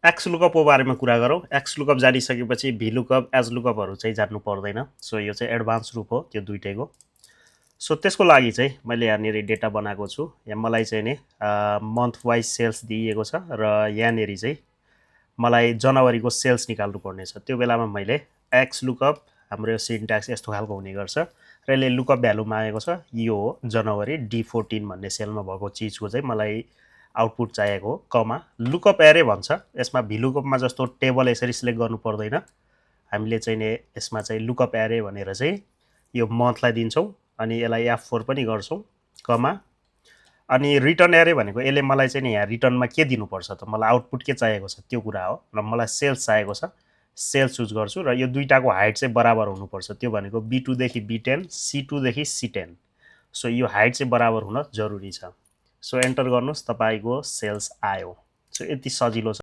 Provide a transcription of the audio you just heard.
X लुकअपको बारेमा कुरा गरौँ। एक्स लुकअप जानिसकेपछि भी लुकअप, एज लुकअपहरू चाहिँ जान्नु पर्दैन। सो यो चाहिँ एडभान्स रूप हो त्यो दुइटैको। सो त्यसको लागि चाहिँ मैले यहाँनिर डेटा बनाएको छु। यहाँ मलाई चाहिँ नि मन्थ वाइज सेल्स दिइएको छ र यहाँनिर चाहिँ मलाई जनवरीको सेल्स निकाल्नु पर्ने छ। त्यो बेलामा मैले एक्स लुकअप, हाम्रो यो सिन्ट्याक्स यस्तो खालको हुने गर्छ र यसले लुकअप भ्यालु मागेको छ। यो हो जनवरी D14 भन्ने सेलमा भएको चिजको चाहिँ मलाई आउटपुट चाहिएको हो। कमा लुकअप एरे भन्छ। यसमा भिलुकअपमा जस्तो टेबल यसरी सिलेक्ट गर्नु पर्दैन। हामीले चाहिँ नि यसमा चाहिँ लुकअप एरे भनेर चाहिँ यो मन्थलाई दिन्छौँ अनि यसलाई F4 पनि गर्छौँ। कमा अनि रिटर्न एरे भनेको यसले मलाई चाहिँ नि यहाँ रिटर्नमा के दिनुपर्छ त, मलाई आउटपुट के चाहिएको छ त्यो कुरा हो। र मलाई सेल्स चाहिएको छ, सेल्स चुज गर्छु र यो दुइटाको हाइट चाहिँ बराबर हुनुपर्छ। त्यो भनेको B2 देखि B10, C2 देखि C10। सो यो हाइट चाहिँ बराबर हुन जरुरी छ। सो एन्टर गर्नुहोस्, तपाईँको सेल्स आयो। सो यति सजिलो छ।